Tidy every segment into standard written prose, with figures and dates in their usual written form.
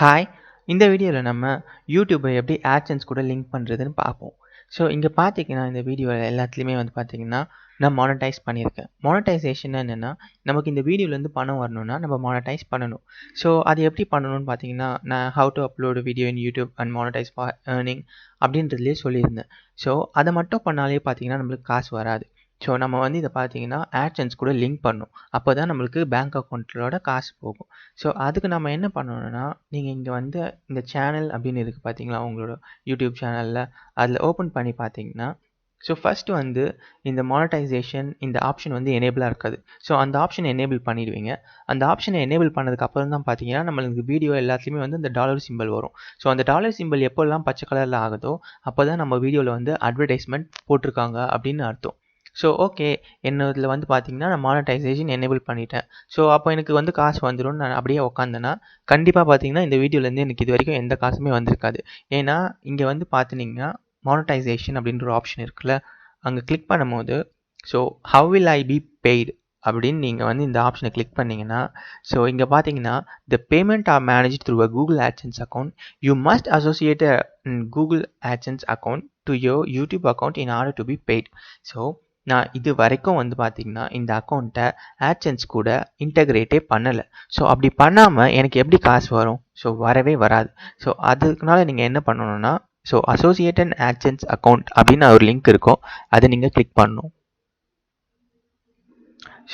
Hi! இந்த வீடியோவில் நம்ம யூடியூப்பை எப்படி AdSense கூட லிங்க் பண்ணுறதுன்னு பார்ப்போம். ஸோ இங்கே பார்த்தீங்கன்னா இந்த வீடியோவில் எல்லாத்துலேயுமே வந்து பார்த்தீங்கன்னா நான் மானடைஸ் பண்ணியிருக்கேன். மானடைசேஷன் என்னென்னா நமக்கு இந்த வீடியோலேருந்து பணம் வரணும்னா நம்ம மானடைஸ் பண்ணணும். ஸோ அது எப்படி பண்ணணும்னு பார்த்தீங்கன்னா நான் how to upload video in YouTube and monetise for earning அப்படின்றதுலேயே சொல்லியிருந்தேன். ஸோ அதை மட்டும் பண்ணாலே பார்த்தீங்கன்னா நம்மளுக்கு காசு வராது. ஸோ நம்ம வந்து இதை பார்த்தீங்கன்னா AdSense கூட லிங்க் பண்ணணும். அப்போ தான் நம்மளுக்கு பேங்க் அக்கௌண்ட்டோட காசு போகும். ஸோ அதுக்கு நம்ம என்ன பண்ணணும்னா நீங்கள் இங்கே வந்து இந்த சேனல் அப்படின்னு இருக்குது பார்த்தீங்களா உங்களோட யூடியூப் சேனலில் அதில் ஓப்பன் பண்ணி பார்த்தீங்கன்னா ஸோ ஃபஸ்ட்டு வந்து இந்த மானடைசேஷன் இந்த ஆப்ஷன் வந்து எனேபிளாக இருக்காது. ஸோ அந்த ஆப்ஷனை எனேபிள் பண்ணிடுவீங்க. அந்த ஆப்ஷனை எனேபிள் பண்ணதுக்கப்புறம் தான் பார்த்தீங்கன்னா நம்மளுக்கு வீடியோ எல்லாத்துலேயுமே வந்து இந்த டாலர் சிம்பிள் வரும். ஸோ அந்த டாலர் சிம்பிள் எப்போல்லாம் பச்சை கலரில் ஆகுதோ அப்போ தான் நம்ம வீடியோவில் வந்து அட்வர்டைஸ்மெண்ட் போட்டிருக்காங்க அப்படின்னு அர்த்தம். ஸோ ஓகே என்னதில் வந்து பார்த்தீங்கன்னா நான் மானடைசேஷன் எனேபிள் பண்ணிட்டேன். ஸோ அப்போ எனக்கு வந்து காசு வந்துடும் நான் அப்படியே உக்காந்தேன்னா கண்டிப்பாக பார்த்தீங்கன்னா இந்த வீடியோலேருந்து எனக்கு இது வரைக்கும் எந்த காசுமே வந்திருக்காது. ஏன்னா இங்கே வந்து பார்த்தீங்கன்னா மானடைசேஷன் அப்படின்ற ஒரு ஆப்ஷன் இருக்குல்ல அங்கே கிளிக் பண்ணும்போது so how will I P paid அப்படின்னு நீங்கள் வந்து இந்த ஆப்ஷனை கிளிக் பண்ணிங்கன்னா ஸோ இங்கே பார்த்தீங்கன்னா the payment R manage through a Google AdSense account you must associate a Google AdSense account to your YouTube account in order to be paid. So நான் இது வரைக்கும் வந்து பார்த்தீங்கன்னா இந்த அக்கௌண்ட்டை AdSense கூட இன்டகிரேட்டே பண்ணலை. ஸோ அப்படி பண்ணாமல் எனக்கு எப்படி காசு வரும்? ஸோ வரவே வராது. ஸோ அதுக்குனால நீங்கள் என்ன பண்ணணும்னா ஸோ அசோசியேட்டட் AdSense அக்கௌண்ட் அப்படின்னு ஒரு லிங்க் இருக்கும். அதை நீங்கள் கிளிக் பண்ணணும்.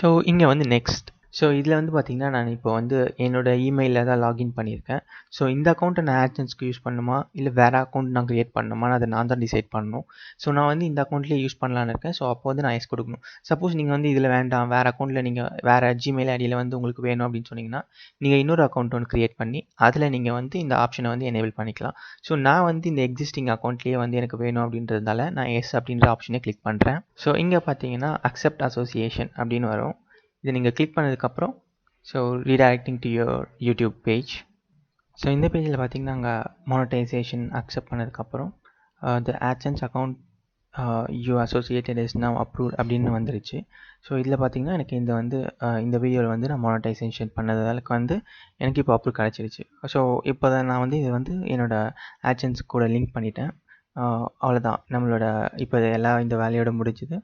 ஸோ இங்கே வந்து நெக்ஸ்ட் ஸோ இதில் வந்து பார்த்தீங்கன்னா நான் இப்போ வந்து என்னோடய இமெயிலில் தான் லாகின் பண்ணியிருக்கேன். ஸோ இந்த அக்கௌண்ட்டை நான் AdSenseக்கு யூஸ் பண்ணணுமா இல்லை வேறு அக்கௌண்ட் நான் க்ரியேட் பண்ணணுமா அதை நான் தான் டிசைட் பண்ணணும். ஸோ நான் வந்து இந்த அக்கௌண்ட்லேயே யூஸ் பண்ணலான்னு இருக்கேன். ஸோ அப்போ வந்து நான் எஸ் கொடுக்கணும். சப்போஸ் நீங்கள் வந்து இதில் வேண்டாம் வேறு அக்கௌண்ட்டில் நீங்கள் வேறு ஜிமெயில் ஐடியில் வந்து உங்களுக்கு வேணும் அப்படின்னு சொன்னீங்கன்னா நீங்கள் இன்னொரு அக்கௌண்ட் ஒன்று க்ரியேட் பண்ணி அதில் நீங்கள் வந்து இந்த ஆப்ஷனை வந்து எனேபிள் பண்ணிக்கலாம். ஸோ நான் வந்து இந்த எக்ஸிஸ்டிங் அக்கௌண்ட்லேயே வந்து எனக்கு வேணும் அப்படின்றதுனால நான் எஸ் அப்படின்ற ஆப்ஷனை கிளிக் பண்ணுறேன். ஸோ இங்கே பார்த்தீங்கன்னா அக்செப்ட் அசோசியேஷன் அப்படின்னு வரும். இதை நீங்கள் கிளிக் பண்ணதுக்கப்புறம் so redirecting to your YouTube page. So இந்த பேஜில் பார்த்தீங்கன்னா அங்கே மானடைசேஷன் அக்செப்ட் பண்ணதுக்கப்புறம் த AdSense account you associated is now approved அப்படின்னு வந்துருச்சு. ஸோ இதில் பார்த்தீங்கன்னா எனக்கு இந்த வந்து இந்த வீடியோவில் வந்து நான் மானடைசேஷன் பண்ணதுக்கு வந்து எனக்கு இப்போ அப்ரூவ் கிடச்சிருச்சு. ஸோ இப்போ நான் வந்து இது வந்து என்னோடய AdSense கூட லிங்க் பண்ணிட்டேன். அவ்வளோதான் நம்மளோட இப்போ எல்லாம் இந்த வேலையோட முடிஞ்சுது.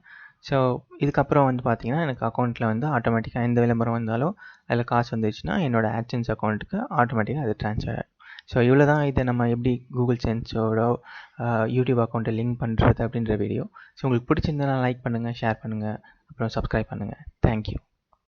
ஸோ இதுக்கப்புறம் வந்து பார்த்தீங்கன்னா எனக்கு அக்கௌண்ட்டில் வந்து ஆட்டோமேட்டிக்காக எந்த விளம்பரம் வந்தாலும் அதில் காசு வந்துச்சுன்னா என்னோடய AdSense அக்கௌண்ட்டுக்கு ஆட்டோமேட்டிக்காக அது ட்ரான்ஸ்ஃபர் ஆகிடும். ஸோ இவ்வளோ தான் இதை நம்ம எப்படி கூகுள் சென்ஸோட யூடியூப் அக்கௌண்ட்டை லிங்க் பண்ணுறது அப்படின்ற வீடியோ. ஸோ உங்களுக்கு பிடிச்சிருந்தா லைக் பண்ணுங்கள், ஷேர் பண்ணுங்கள், அப்புறம் சப்ஸ்கிரைப் பண்ணுங்கள். தேங்க்யூ.